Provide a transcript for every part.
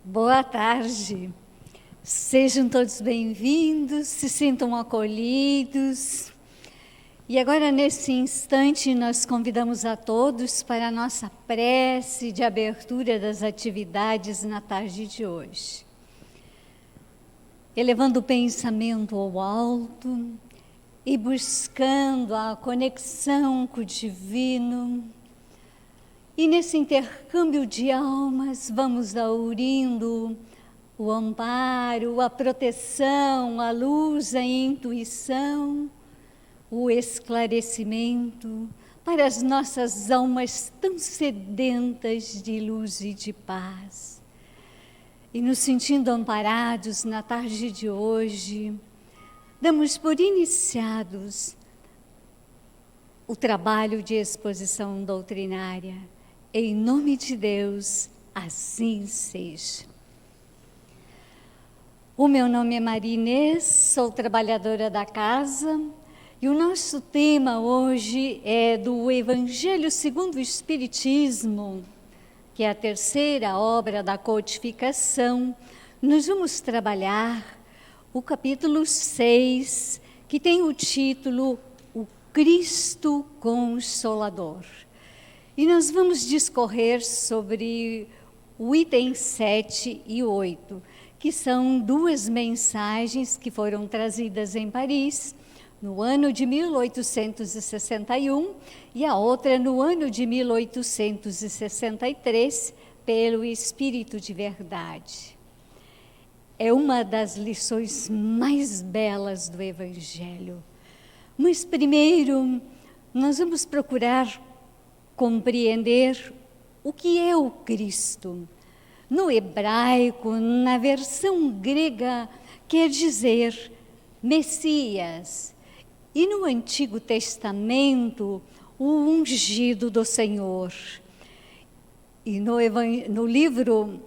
Boa tarde. Sejam todos bem-vindos, se sintam acolhidos. E agora, nesse instante, nós convidamos a todos para a nossa prece de abertura das atividades na tarde de hoje. Elevando o pensamento ao alto e buscando a conexão com o divino. E nesse intercâmbio de almas, vamos aurindo o amparo, a proteção, a luz, a intuição, o esclarecimento para as nossas almas tão sedentas de luz e de paz. E nos sentindo amparados na tarde de hoje, damos por iniciados o trabalho de exposição doutrinária. Em nome de Deus, assim seja. O meu nome é Maria Inês, sou trabalhadora da casa e o nosso tema hoje é do Evangelho segundo o Espiritismo, que é a terceira obra da codificação. Nós vamos trabalhar o capítulo 6, que tem o título O Cristo Consolador. E nós vamos discorrer sobre o item 7 e 8, que são duas mensagens que foram trazidas em Paris no ano de 1861 e a outra no ano de 1863, pelo Espírito de Verdade. É uma das lições mais belas do Evangelho. Mas primeiro, nós vamos procurar compreender o que é o Cristo. No hebraico, na versão grega, quer dizer Messias. E no Antigo Testamento, o ungido do Senhor. E no livro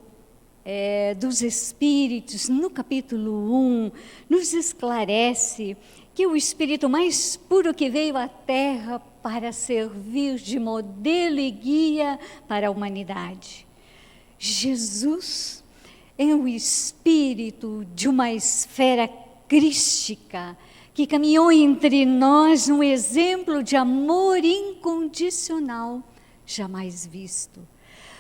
dos Espíritos, no capítulo 1, nos esclarece que o Espírito mais puro que veio à Terra para servir de modelo e guia para a humanidade. Jesus é o Espírito de uma esfera crística que caminhou entre nós um exemplo de amor incondicional jamais visto.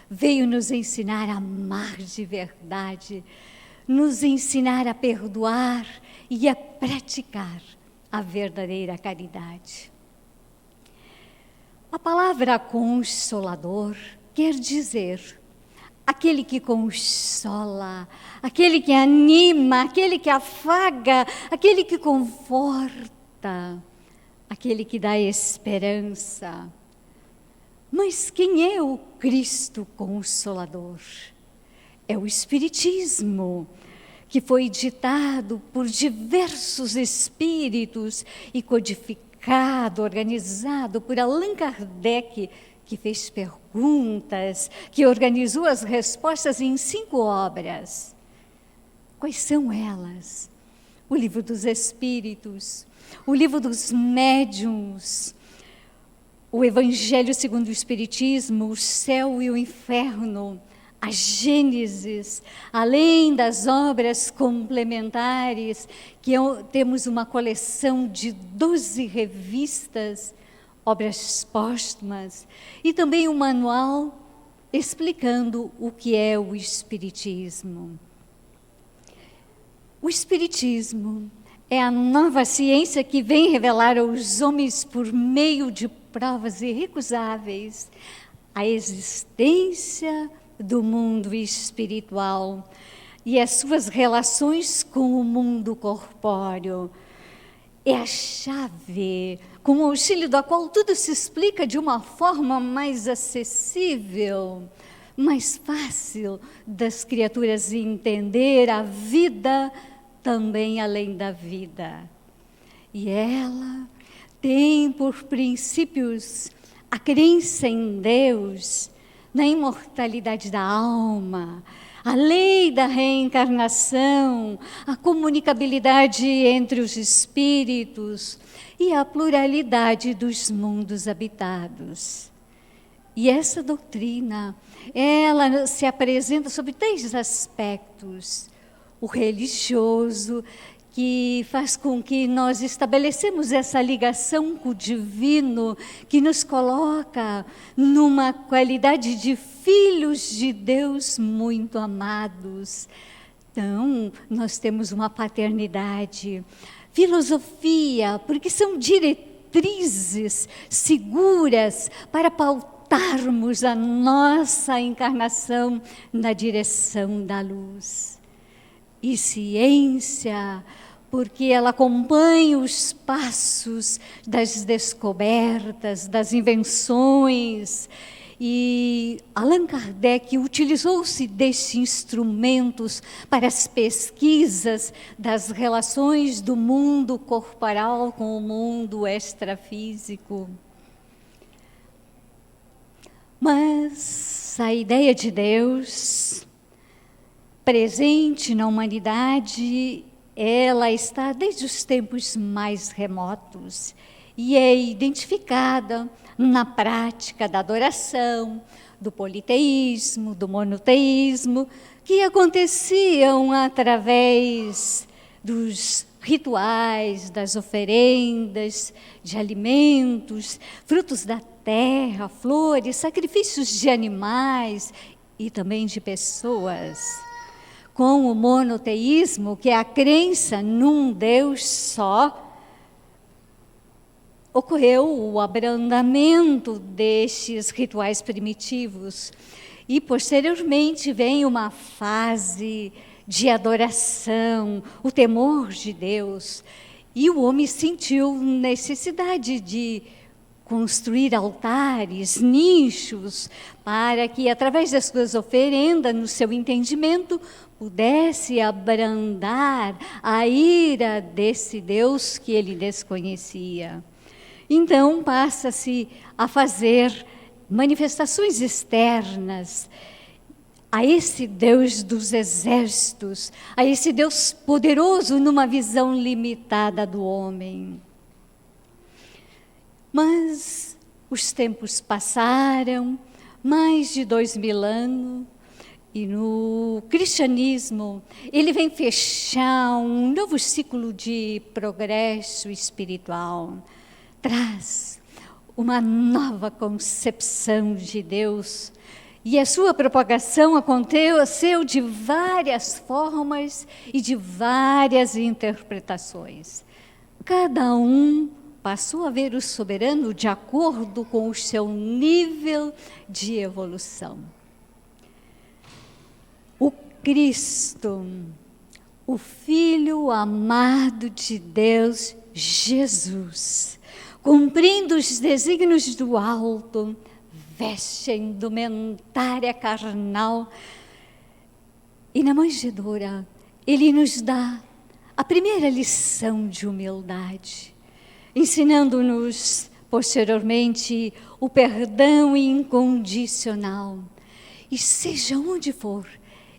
Veio nos ensinar a amar de verdade, nos ensinar a perdoar e a praticar a verdadeira caridade. A palavra consolador quer dizer aquele que consola, aquele que anima, aquele que afaga, aquele que conforta, aquele que dá esperança. Mas quem é o Cristo Consolador? É o Espiritismo, que foi ditado por diversos espíritos e codificado, organizado por Allan Kardec, que fez perguntas, que organizou as respostas em 5 obras. Quais são elas? O Livro dos Espíritos, o Livro dos Médiuns, o Evangelho segundo o Espiritismo, o Céu e o Inferno, a Gênesis, além das obras complementares, que temos uma coleção de 12 revistas, obras póstumas, e também um manual explicando o que é o Espiritismo. O Espiritismo é a nova ciência que vem revelar aos homens, por meio de provas irrecusáveis, a existência do mundo espiritual e as suas relações com o mundo corpóreo. É a chave, com o auxílio da qual tudo se explica de uma forma mais acessível, mais fácil das criaturas entender a vida também além da vida. E ela tem por princípios a crença em Deus, na imortalidade da alma, a lei da reencarnação, a comunicabilidade entre os espíritos e a pluralidade dos mundos habitados. E essa doutrina, ela se apresenta sob 3 aspectos. O religioso, que faz com que nós estabelecemos essa ligação com o divino, que nos coloca numa qualidade de filhos de Deus muito amados. Então, nós temos uma paternidade. Filosofia, porque são diretrizes seguras para pautarmos a nossa encarnação na direção da luz. E ciência, porque ela acompanha os passos das descobertas, das invenções. E Allan Kardec utilizou-se destes instrumentos para as pesquisas das relações do mundo corporal com o mundo extrafísico. Mas a ideia de Deus presente na humanidade, ela está desde os tempos mais remotos e é identificada na prática da adoração, do politeísmo, do monoteísmo, que aconteciam através dos rituais, das oferendas de alimentos, frutos da terra, flores, sacrifícios de animais e também de pessoas. Com o monoteísmo, que é a crença num Deus só, ocorreu o abrandamento destes rituais primitivos. E, posteriormente, vem uma fase de adoração, o temor de Deus. E o homem sentiu necessidade de construir altares, nichos, para que, através das suas oferendas, no seu entendimento, pudesse abrandar a ira desse Deus que ele desconhecia. Então, passa-se a fazer manifestações externas a esse Deus dos exércitos, a esse Deus poderoso numa visão limitada do homem. Mas os tempos passaram, mais de 2000 anos, e no cristianismo ele vem fechar um novo ciclo de progresso espiritual. Traz uma nova concepção de Deus. E a sua propagação aconteceu de várias formas e de várias interpretações. Cada um passou a ver o soberano de acordo com o seu nível de evolução. O Cristo, o Filho amado de Deus, Jesus, cumprindo os desígnios do alto, veste a indumentária carnal. E na manjedoura, ele nos dá a primeira lição de humildade, ensinando-nos, posteriormente, o perdão incondicional. E seja onde for,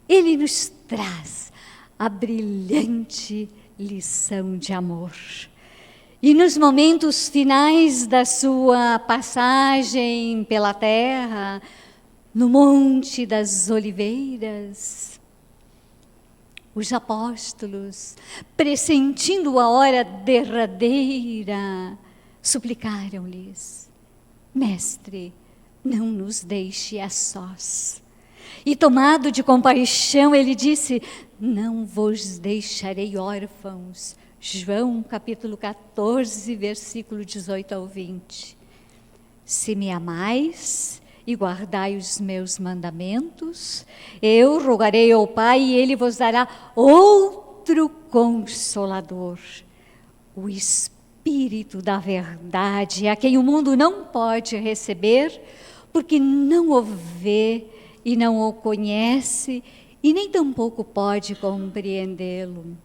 ele nos traz a brilhante lição de amor. E nos momentos finais da sua passagem pela terra, no Monte das Oliveiras, os apóstolos, pressentindo a hora derradeira, suplicaram-lhes: Mestre, não nos deixe a sós. E tomado de compaixão, ele disse: não vos deixarei órfãos. João capítulo 14, versículo 18 ao 20. Se me amais e guardai os meus mandamentos, eu rogarei ao Pai e ele vos dará outro Consolador, o Espírito da verdade, a quem o mundo não pode receber, porque não o vê e não o conhece, e nem tampouco pode compreendê-lo.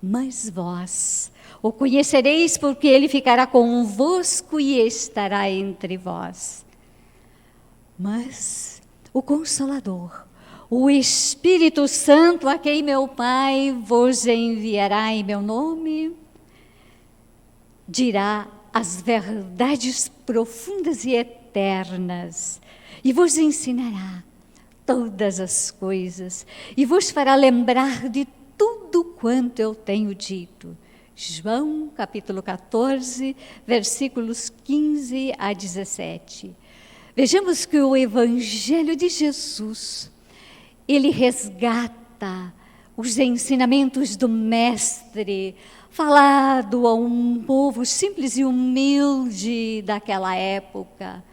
Mas vós o conhecereis, porque ele ficará convosco e estará entre vós. Mas o Consolador, o Espírito Santo, a quem meu Pai vos enviará em meu nome, dirá as verdades profundas e eternas eternas, e vos ensinará todas as coisas, e vos fará lembrar de tudo quanto eu tenho dito. João, capítulo 14, versículos 15 a 17. Vejamos que o Evangelho de Jesus, ele resgata os ensinamentos do Mestre, falado a um povo simples e humilde daquela época.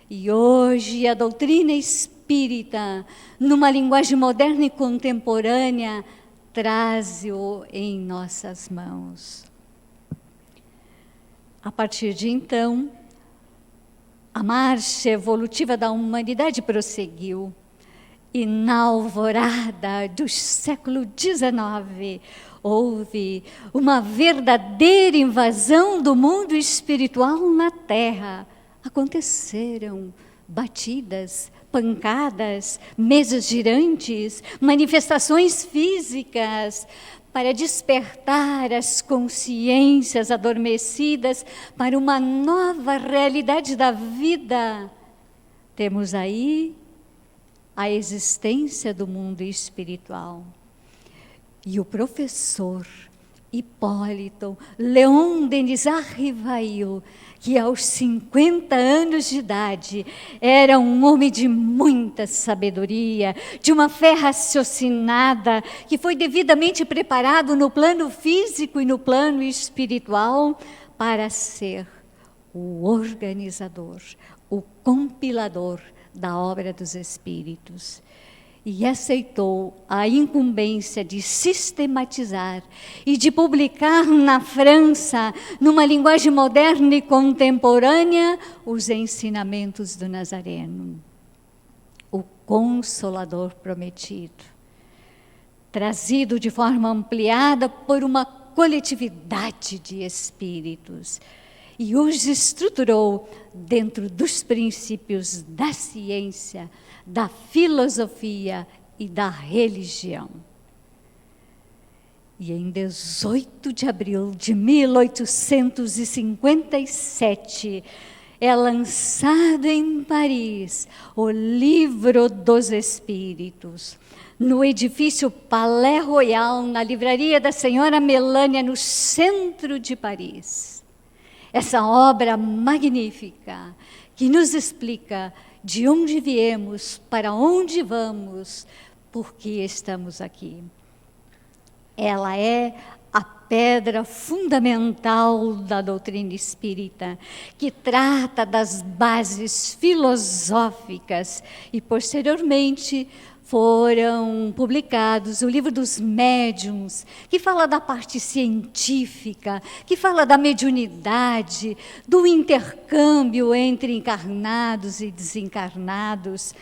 E hoje a doutrina espírita, numa linguagem moderna e contemporânea, traz-o em nossas mãos. A partir de então, a marcha evolutiva da humanidade prosseguiu. E na alvorada do século XIX, houve uma verdadeira invasão do mundo espiritual na Terra. Aconteceram batidas, pancadas, mesas girantes, manifestações físicas, para despertar as consciências adormecidas para uma nova realidade da vida. Temos aí a existência do mundo espiritual. E o professor Hipólito Leon Denis Arrivail, que aos 50 anos de idade era um homem de muita sabedoria, de uma fé raciocinada, que foi devidamente preparado no plano físico e no plano espiritual para ser o organizador, o compilador da obra dos Espíritos. E aceitou a incumbência de sistematizar e de publicar na França, numa linguagem moderna e contemporânea, os ensinamentos do Nazareno, o Consolador prometido, trazido de forma ampliada por uma coletividade de espíritos, e os estruturou dentro dos princípios da ciência, da filosofia e da religião. E em 18 de abril de 1857, é lançado em Paris o Livro dos Espíritos, no edifício Palais Royal, na livraria da Senhora Melânia, no centro de Paris. Essa obra magnífica que nos explica de onde viemos, para onde vamos, por que estamos aqui. Ela é a pedra fundamental da doutrina espírita, que trata das bases filosóficas e, posteriormente, foram publicados o Livro dos Médiuns, que fala da parte científica, que fala da mediunidade, do intercâmbio entre encarnados e desencarnados.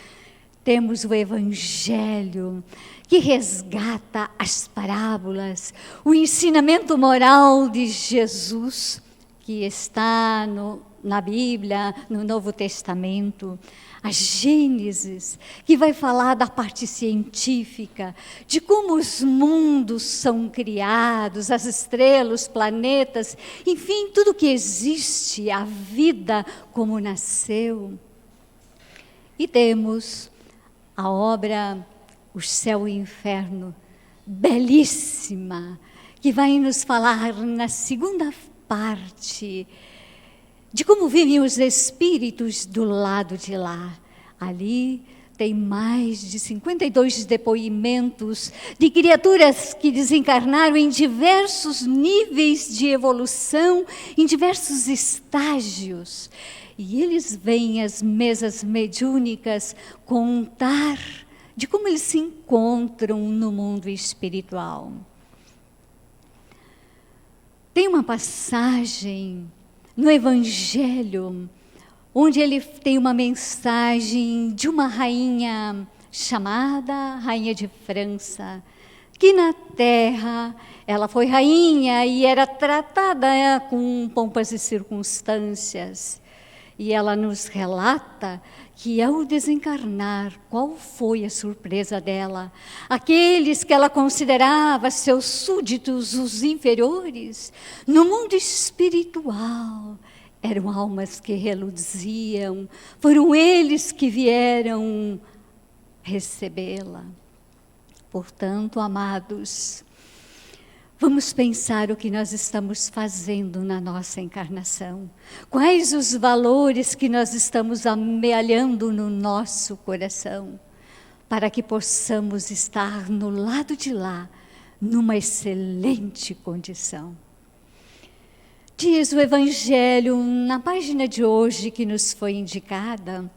Temos o Evangelho, que resgata as parábolas, o ensinamento moral de Jesus, que está na Bíblia, no Novo Testamento. A Gênesis, que vai falar da parte científica, de como os mundos são criados, as estrelas, os planetas, enfim, tudo que existe, a vida como nasceu. E temos a obra O Céu e o Inferno, belíssima, que vai nos falar na segunda parte de como vivem os espíritos do lado de lá. Ali tem mais de 52 depoimentos de criaturas que desencarnaram em diversos níveis de evolução, em diversos estágios. E eles vêm às mesas mediúnicas contar de como eles se encontram no mundo espiritual. Tem uma passagem no Evangelho, onde ele tem uma mensagem de uma rainha chamada Rainha de França, que na Terra ela foi rainha e era tratada com pompas e circunstâncias. E ela nos relata que ao desencarnar, qual foi a surpresa dela? Aqueles que ela considerava seus súditos, os inferiores, no mundo espiritual, eram almas que reluziam, foram eles que vieram recebê-la. Portanto, amados, vamos pensar o que nós estamos fazendo na nossa encarnação. Quais os valores que nós estamos amealhando no nosso coração, para que possamos estar no lado de lá, numa excelente condição. Diz o Evangelho, na página de hoje que nos foi indicada,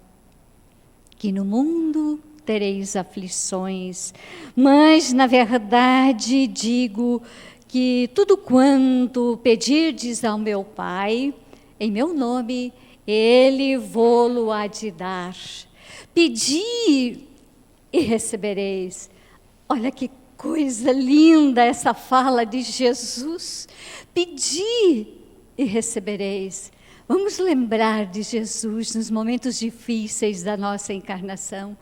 que no mundo tereis aflições, mas na verdade digo que tudo quanto pedirdes ao meu Pai, em meu nome, Ele vô-lo há de dar. Pedi e recebereis. Olha que coisa linda essa fala de Jesus. Pedi e recebereis. Vamos lembrar de Jesus nos momentos difíceis da nossa encarnação.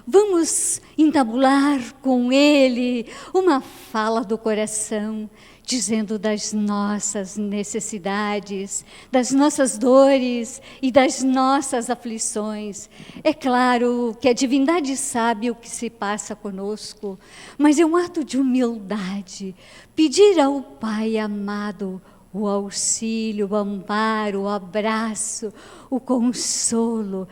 Vamos entabular com Ele uma fala do coração, dizendo das nossas necessidades, das nossas dores e das nossas aflições. É claro que a divindade sabe o que se passa conosco, mas é um ato de humildade pedir ao Pai amado o auxílio, o amparo, o abraço, o consolo,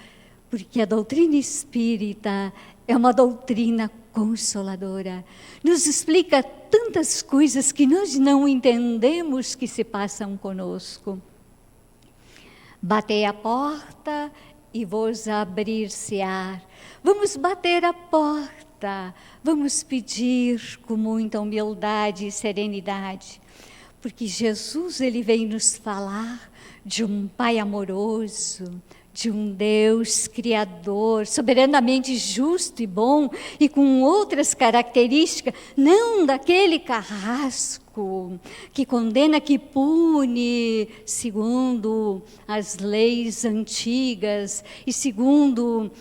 porque a doutrina espírita é uma doutrina consoladora. Nos explica tantas coisas que nós não entendemos que se passam conosco. Batei a porta e vos abrir-se-á. Vamos bater a porta, vamos pedir com muita humildade e serenidade. Porque Jesus, Ele vem nos falar de um Pai amoroso, de um Deus criador, soberanamente justo e bom, e com outras características, não daquele carrasco que condena, que pune, segundo as leis antigas e segundo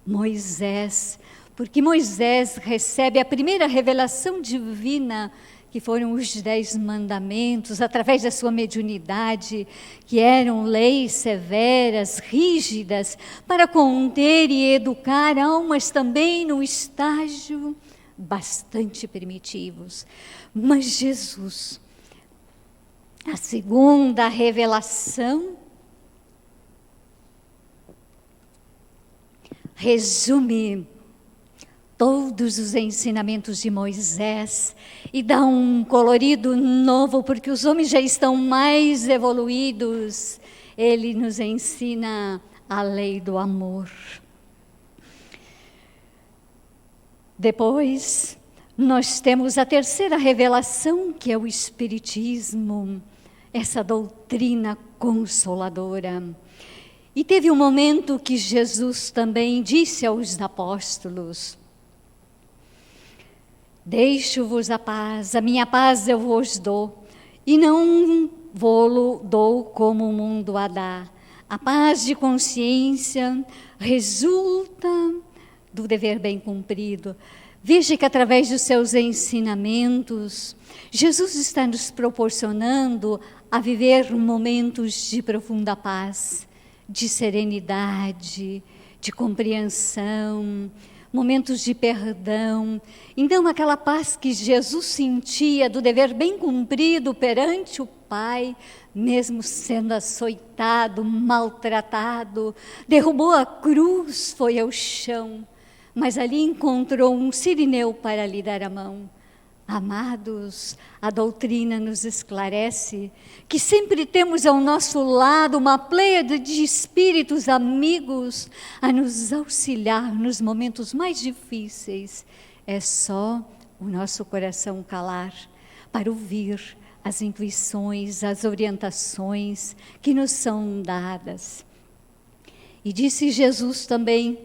Moisés. Porque Moisés recebe a primeira revelação divina, que foram os 10 mandamentos, através da sua mediunidade, que eram leis severas, rígidas, para conter e educar almas também num estágio bastante primitivos. Mas Jesus, a segunda revelação, resume todos os ensinamentos de Moisés e dá um colorido novo, porque os homens já estão mais evoluídos. Ele nos ensina a lei do amor. Depois, nós temos a terceira revelação, que é o Espiritismo, essa doutrina consoladora. E teve um momento que Jesus também disse aos apóstolos: deixo-vos a minha paz eu vos dou, e não vô-lo dou como o mundo a dá. A paz de consciência resulta do dever bem cumprido. Veja que através dos seus ensinamentos, Jesus está nos proporcionando a viver momentos de profunda paz, de serenidade, de compreensão, momentos de perdão. Então, aquela paz que Jesus sentia do dever bem cumprido perante o Pai, mesmo sendo açoitado, maltratado, derrubou a cruz, foi ao chão, mas ali encontrou um sirineu para lhe dar a mão. Amados, a doutrina nos esclarece que sempre temos ao nosso lado uma pleiade de espíritos amigos a nos auxiliar nos momentos mais difíceis. É só o nosso coração calar para ouvir as intuições, as orientações que nos são dadas. E disse Jesus também: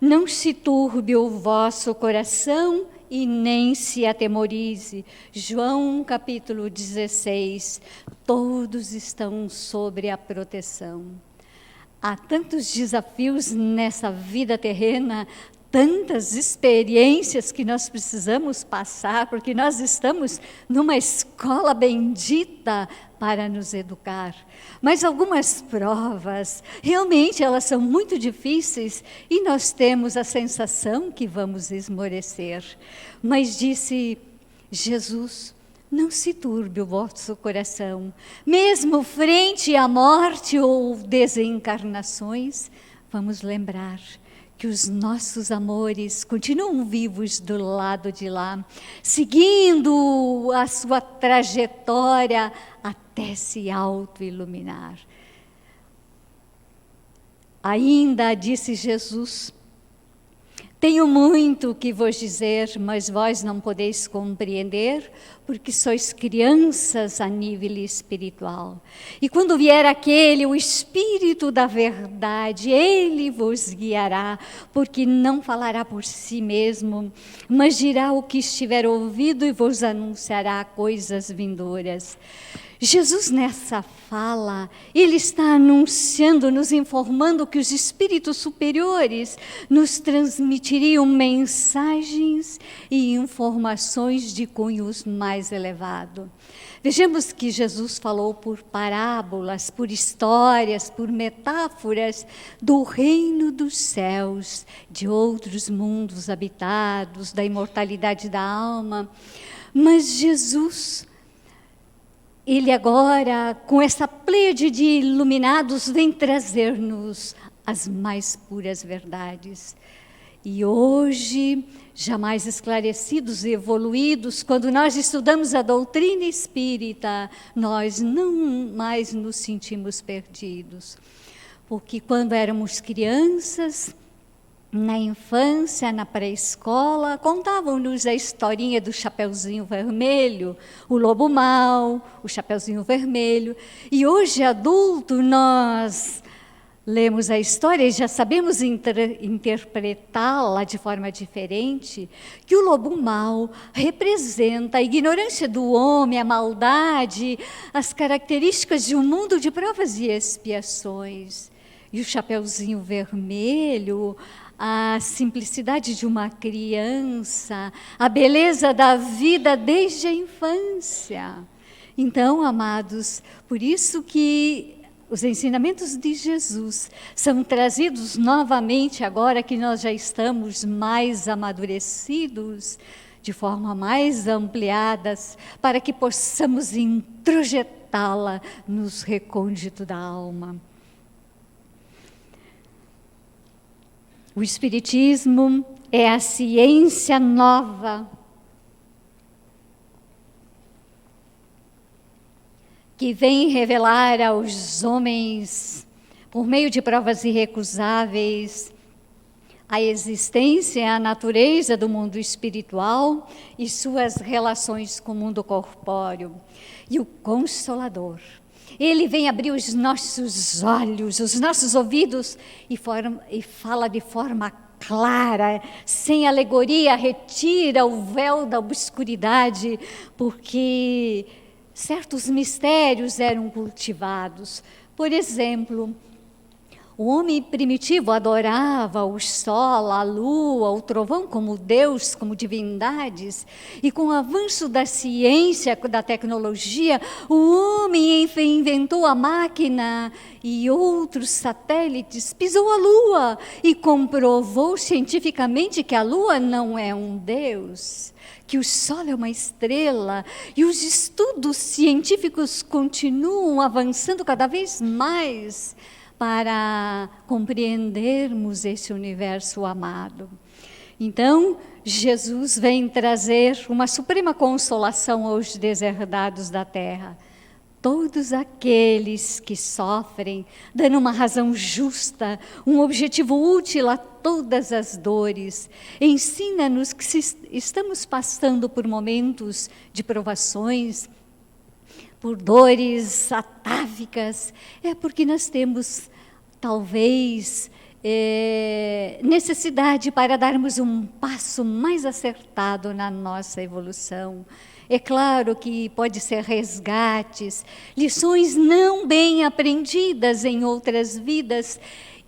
não se turbe o vosso coração e nem se atemorize. João capítulo 16, todos estão sobre a proteção. Há tantos desafios nessa vida terrena, tantas experiências que nós precisamos passar, porque nós estamos numa escola bendita para nos educar. Mas algumas provas, realmente elas são muito difíceis e nós temos a sensação que vamos esmorecer. Mas disse Jesus: não se turbe o vosso coração, mesmo frente à morte ou desencarnações, vamos lembrar que os nossos amores continuam vivos do lado de lá, seguindo a sua trajetória até se auto-iluminar. Ainda disse Jesus: tenho muito que vos dizer, mas vós não podeis compreender, porque sois crianças a nível espiritual. E quando vier aquele, o Espírito da verdade, ele vos guiará, porque não falará por si mesmo, mas dirá o que estiver ouvido e vos anunciará coisas vindouras. Jesus, nessa fala, ele está anunciando, nos informando que os espíritos superiores nos transmitiriam mensagens e informações de cunhos mais elevado. Vejamos que Jesus falou por parábolas, por histórias, por metáforas do reino dos céus, de outros mundos habitados, da imortalidade da alma. Mas Jesus, ele agora, com essa pleiade de iluminados, vem trazer-nos as mais puras verdades. E hoje, já mais esclarecidos e evoluídos, quando nós estudamos a doutrina espírita, nós não mais nos sentimos perdidos. Porque quando éramos crianças, na infância, na pré-escola, contavam-nos a historinha do Chapeuzinho Vermelho, o lobo mau, o Chapeuzinho Vermelho. E hoje, adulto, nós lemos a história e já sabemos interpretá-la de forma diferente, que o lobo mau representa a ignorância do homem, a maldade, as características de um mundo de provas e expiações. E o Chapeuzinho Vermelho, a simplicidade de uma criança, a beleza da vida desde a infância. Então, amados, por isso que os ensinamentos de Jesus são trazidos novamente agora que nós já estamos mais amadurecidos, de forma mais ampliadas, para que possamos introjetá-la nos recônditos da alma. O Espiritismo é a ciência nova que vem revelar aos homens, por meio de provas irrecusáveis, a existência e a natureza do mundo espiritual e suas relações com o mundo corpóreo. E o Consolador, ele vem abrir os nossos olhos, os nossos ouvidos e fala de forma clara, sem alegoria, retira o véu da obscuridade, porque certos mistérios eram cultivados. Por exemplo, o homem primitivo adorava o sol, a lua, o trovão como Deus, como divindades. E com o avanço da ciência, da tecnologia, o homem inventou a máquina e outros satélites, pisou a lua e comprovou cientificamente que a lua não é um Deus, que o sol é uma estrela. E os estudos científicos continuam avançando cada vez mais para compreendermos esse universo amado. Então, Jesus vem trazer uma suprema consolação aos deserdados da terra. Todos aqueles que sofrem, dando uma razão justa, um objetivo útil a todas as dores, ensina-nos que se estamos passando por momentos de provações, por dores atávicas, é porque nós temos, talvez, necessidade para darmos um passo mais acertado na nossa evolução. É claro que pode ser resgates, lições não bem aprendidas em outras vidas,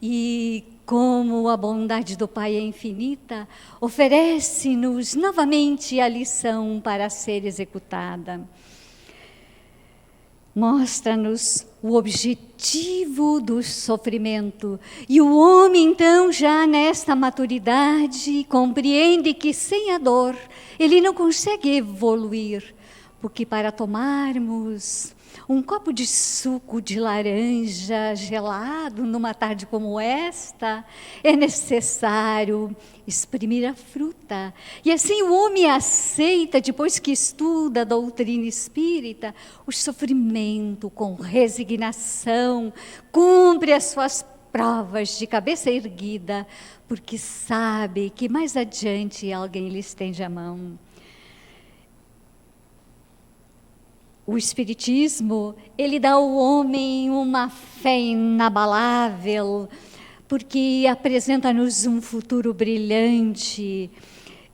e como a bondade do Pai é infinita, oferece-nos novamente a lição para ser executada. Mostra-nos o objetivo do sofrimento. E o homem, então, já nesta maturidade, compreende que sem a dor ele não consegue evoluir, porque para tomarmos um copo de suco de laranja gelado numa tarde como esta, é necessário exprimir a fruta. E assim o homem aceita, depois que estuda a doutrina espírita, o sofrimento com resignação, cumpre as suas provas de cabeça erguida, porque sabe que mais adiante alguém lhe estende a mão. O Espiritismo, ele dá ao homem uma fé inabalável, porque apresenta-nos um futuro brilhante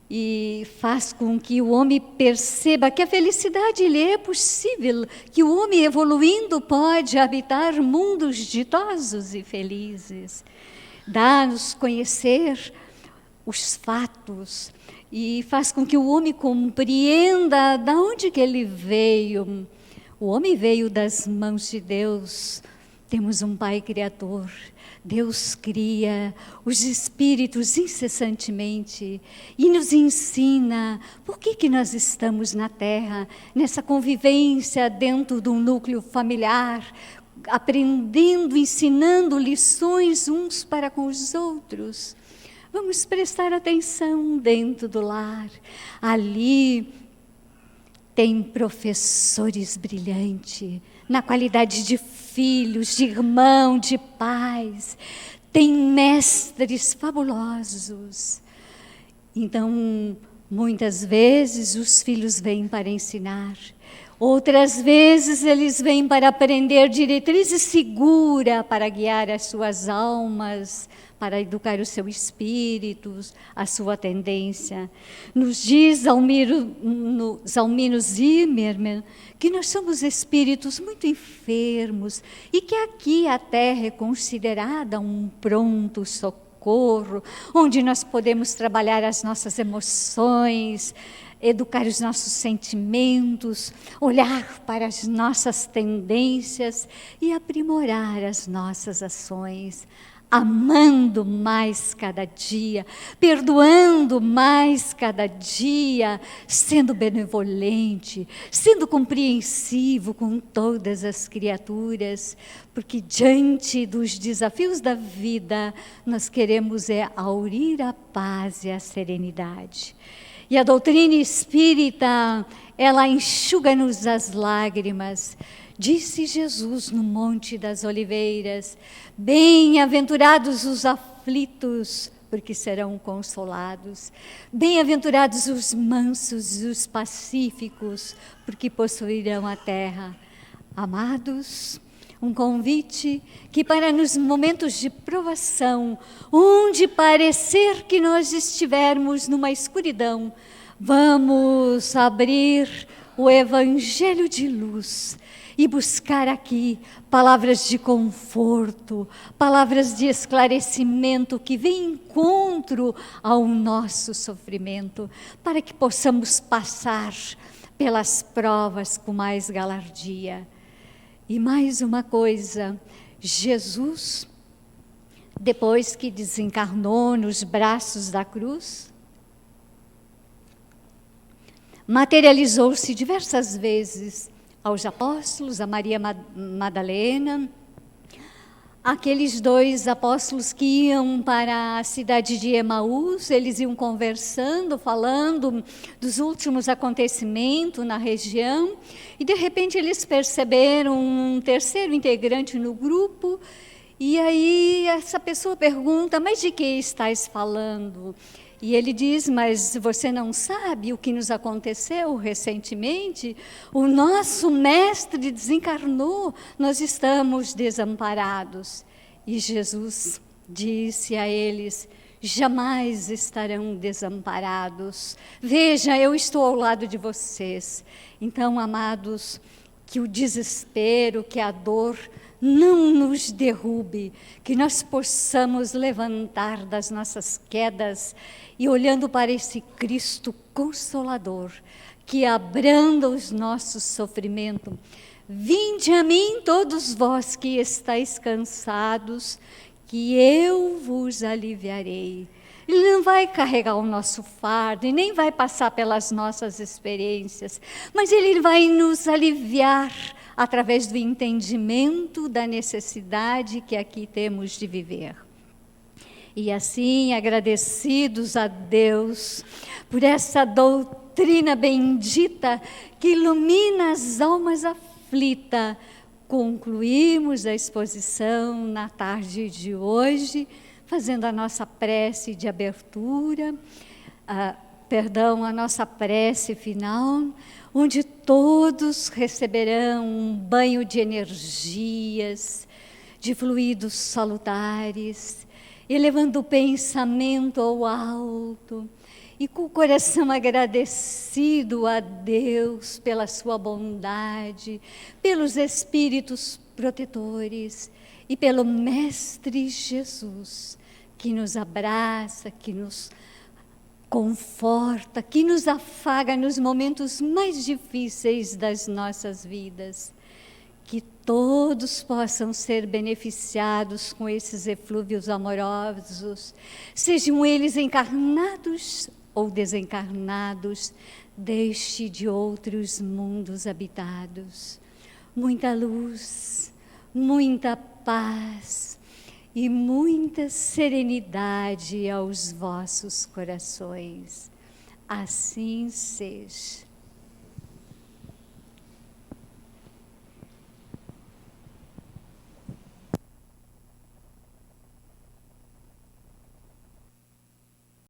e faz com que o homem perceba que a felicidade lhe é possível, que o homem evoluindo pode habitar mundos ditosos e felizes. Dá-nos conhecer os fatos e faz com que o homem compreenda de onde que ele veio. O homem veio das mãos de Deus. Temos um Pai Criador. Deus cria os espíritos incessantemente e nos ensina por que nós estamos na Terra, nessa convivência dentro de um núcleo familiar, aprendendo, ensinando lições uns para com os outros. Vamos prestar atenção dentro do lar. Ali tem professores brilhantes, na qualidade de filhos, de irmão, de pais. Tem mestres fabulosos. Então, muitas vezes os filhos vêm para ensinar. Outras vezes eles vêm para aprender diretrizes seguras para guiar as suas almas, para educar o seu espírito, a sua tendência. Nos diz Zalmino Zimmermann que nós somos espíritos muito enfermos e que aqui a Terra é considerada um pronto socorro, onde nós podemos trabalhar as nossas emoções, educar os nossos sentimentos, olhar para as nossas tendências e aprimorar as nossas ações, amando mais cada dia, perdoando mais cada dia, sendo benevolente, sendo compreensivo com todas as criaturas, porque diante dos desafios da vida, nós queremos aurir a paz e a serenidade. E a doutrina espírita, ela enxuga-nos as lágrimas. Disse Jesus no Monte das Oliveiras: bem-aventurados os aflitos, porque serão consolados. Bem-aventurados os mansos e os pacíficos, porque possuirão a terra. Amados, um convite que para nos momentos de provação, onde parecer que nós estivermos numa escuridão, vamos abrir o Evangelho de luz e buscar aqui palavras de conforto, palavras de esclarecimento que vêm em encontro ao nosso sofrimento, para que possamos passar pelas provas com mais galardia. E mais uma coisa, Jesus, depois que desencarnou nos braços da cruz, materializou-se diversas vezes aos apóstolos, a Maria Madalena, aqueles 2 apóstolos que iam para a cidade de Emaús, eles iam conversando, falando dos últimos acontecimentos na região, e de repente eles perceberam um terceiro integrante no grupo, e aí essa pessoa pergunta: mas de que estás falando? E ele diz: mas você não sabe o que nos aconteceu recentemente? O nosso mestre desencarnou, nós estamos desamparados. E Jesus disse a eles: jamais estarão desamparados. Veja, eu estou ao lado de vocês. Então, amados, que o desespero, que a dor não nos derrube, que nós possamos levantar das nossas quedas e olhando para esse Cristo Consolador, que abranda os nossos sofrimentos. Vinde a mim todos vós que estáis cansados, que eu vos aliviarei. Ele não vai carregar o nosso fardo e nem vai passar pelas nossas experiências, mas Ele vai nos aliviar através do entendimento da necessidade que aqui temos de viver. E assim, agradecidos a Deus por essa doutrina bendita que ilumina as almas aflitas, concluímos a exposição na tarde de hoje, fazendo a nossa prece de abertura, a nossa prece final, onde todos receberão um banho de energias, de fluidos salutares, elevando o pensamento ao alto, e com o coração agradecido a Deus pela sua bondade, pelos espíritos protetores e pelo Mestre Jesus, que nos abraça, que nos conforta, que nos afaga nos momentos mais difíceis das nossas vidas. Que todos possam ser beneficiados com esses eflúvios amorosos, sejam eles encarnados ou desencarnados, deste de outros mundos habitados. Muita luz, muita paz e muita serenidade aos vossos corações. Assim seja.